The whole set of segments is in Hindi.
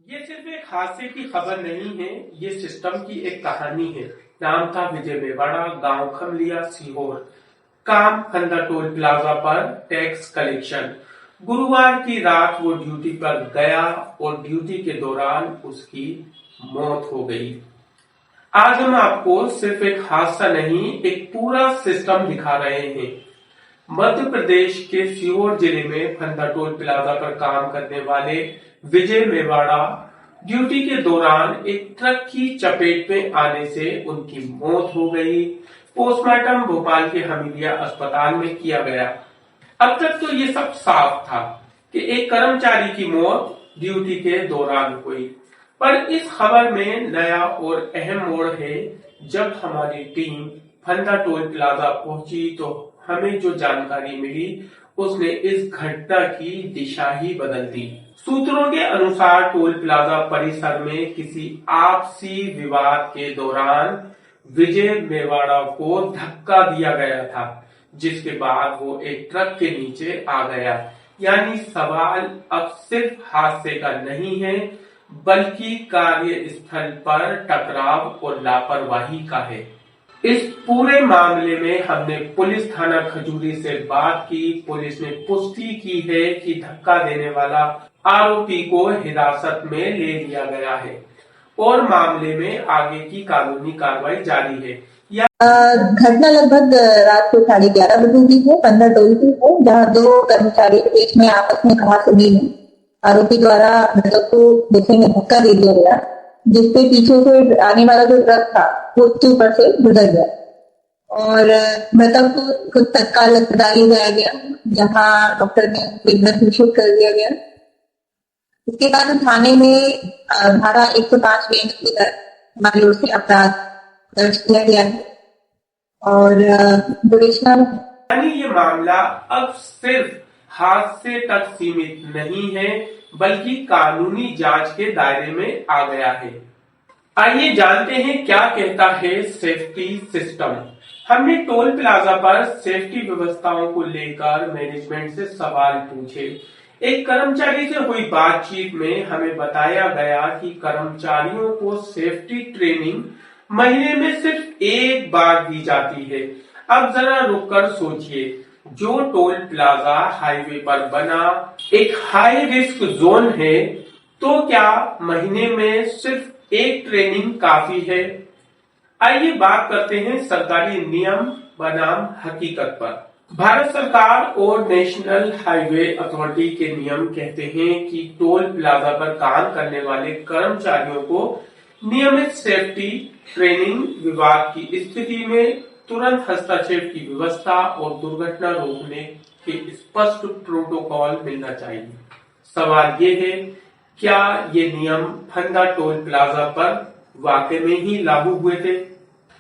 ये सिर्फ एक हादसे की खबर नहीं है, ये सिस्टम की एक कहानी है। नाम था विजय मेवाड़ा, गांव खमलिया, सीहोर। काम फंदा टोल प्लाजा पर टैक्स कलेक्शन। गुरुवार की रात वो ड्यूटी पर गया और ड्यूटी के दौरान उसकी मौत हो गई। आज हम आपको सिर्फ एक हादसा नहीं, एक पूरा सिस्टम दिखा रहे हैं। मध्य प्रदेश के सीहोर जिले में फंदा टोल प्लाजा पर काम करने वाले विजय मेवाड़ा ड्यूटी के दौरान एक ट्रक की चपेट में आने से उनकी मौत हो गई। पोस्टमार्टम भोपाल के हमीदिया अस्पताल में किया गया। अब तक तो ये सब साफ था कि एक कर्मचारी की मौत ड्यूटी के दौरान हुई, पर इस खबर में नया और अहम मोड़ है। जब हमारी टीम फंदा टोल प्लाजा पहुंची तो हमें जो जानकारी मिली उसने इस घटना की दिशा ही बदल दी। सूत्रों के अनुसार टोल प्लाजा परिसर में किसी आपसी विवाद के दौरान विजय मेवाड़ा को धक्का दिया गया था, जिसके बाद वो एक ट्रक के नीचे आ गया। यानी सवाल अब सिर्फ हादसे का नहीं है, बल्कि कार्यस्थल पर टकराव और लापरवाही का है। इस पूरे मामले में हमने पुलिस थाना खजूरी से बात की। पुलिस ने पुष्टि की है कि धक्का देने वाला आरोपी को हिरासत में ले लिया गया है और मामले में आगे की कानूनी कार्रवाई जारी है। घटना लगभग रात को 11:30 बजे की है। फंदा टोल की है, जहाँ दो कर्मचारी बीच में आपस में कहासुनी में आरोपी द्वारा मृतक को देखने में धक्का दे दिया गया, जिससे पीछे से आने वाला जो ट्रक था वो उसके ऊपर से गुजर गया और मृतक को कुछ तत्काल अस्पताल ले जाया गया, जहाँ डॉक्टर ने ट्रीटमेंट घोषित कर दिया गया। इसके बाद थाने में धारा 105 के तहत हमारी ओर से अपराध दर्ज किया गया है और यानी ये मामला अब सिर्फ हादसे तक सीमित नहीं है, बल्कि कानूनी जांच के दायरे में आ गया है। आइए जानते हैं क्या कहता है सेफ्टी सिस्टम। हमने टोल प्लाजा पर सेफ्टी व्यवस्थाओं को लेकर मैनेजमेंट से सवाल पूछे। एक कर्मचारी से हुई बातचीत में हमें बताया गया कि कर्मचारियों को सेफ्टी ट्रेनिंग महीने में सिर्फ एक बार दी जाती है। अब जरा रुककर सोचिए, जो टोल प्लाजा हाईवे पर बना एक हाई रिस्क जोन है, तो क्या महीने में सिर्फ एक ट्रेनिंग काफी है? आइए बात करते हैं सरकारी नियम बनाम हकीकत पर। भारत सरकार और नेशनल हाईवे अथॉरिटी के नियम कहते हैं कि टोल प्लाजा पर काम करने वाले कर्मचारियों को नियमित सेफ्टी ट्रेनिंग, विवाद की स्थिति में तुरंत हस्तक्षेप की व्यवस्था और दुर्घटना रोकने के स्पष्ट प्रोटोकॉल मिलना चाहिए। सवाल ये है, क्या ये नियम फंदा टोल प्लाजा पर वाकई में ही लागू हुए थे?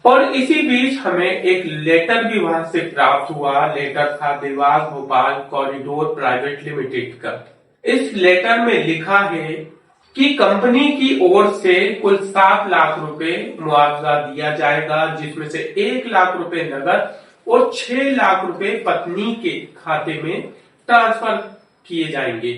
और इसी बीच हमें एक लेटर भी वहां से प्राप्त हुआ। लेटर था Dewas Bhopal corridor private limited का। इस लेटर में लिखा है कि कंपनी की ओर से कुल 7 लाख रुपए मुआवजा दिया जाएगा, जिसमें से 1 लाख रुपए नगद और 6 लाख रुपए पत्नी के खाते में ट्रांसफर किए जाएंगे।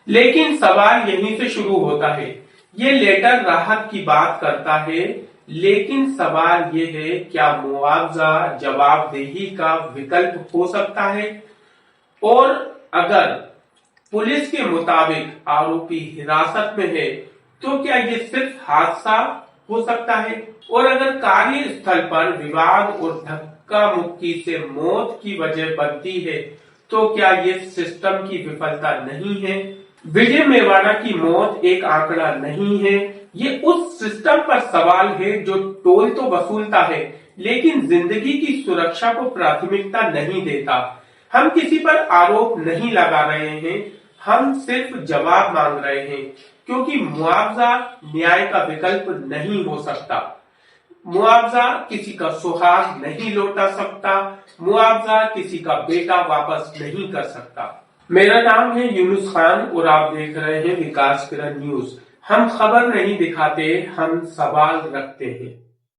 लेकिन सवाल यहीं से शुरू होता है। ये लेटर राहत की बात करता है, लेकिन सवाल ये है, क्या मुआवजा जवाबदेही का विकल्प हो सकता है? और अगर पुलिस के मुताबिक आरोपी हिरासत में है, तो क्या ये सिर्फ हादसा हो सकता है? और अगर कार्यस्थल पर विवाद और धक्का मुक्की से मौत की वजह बनती है, तो क्या ये सिस्टम की विफलता नहीं है? विजय मेवाड़ा की मौत एक आंकड़ा नहीं है, ये उस सिस्टम पर सवाल है जो टोल तो वसूलता है, लेकिन जिंदगी की सुरक्षा को प्राथमिकता नहीं देता। हम किसी पर आरोप नहीं लगा रहे हैं, हम सिर्फ जवाब मांग रहे हैं, क्योंकि मुआवजा न्याय का विकल्प नहीं हो सकता। मुआवजा किसी का सुहाग नहीं लौटा सकता, मुआवजा किसी का बेटा वापस नहीं कर सकता। मेरा नाम है यूनुस खान और आप देख रहे हैं विकास किरण न्यूज। हम खबर नहीं दिखाते, हम सवाल रखते हैं।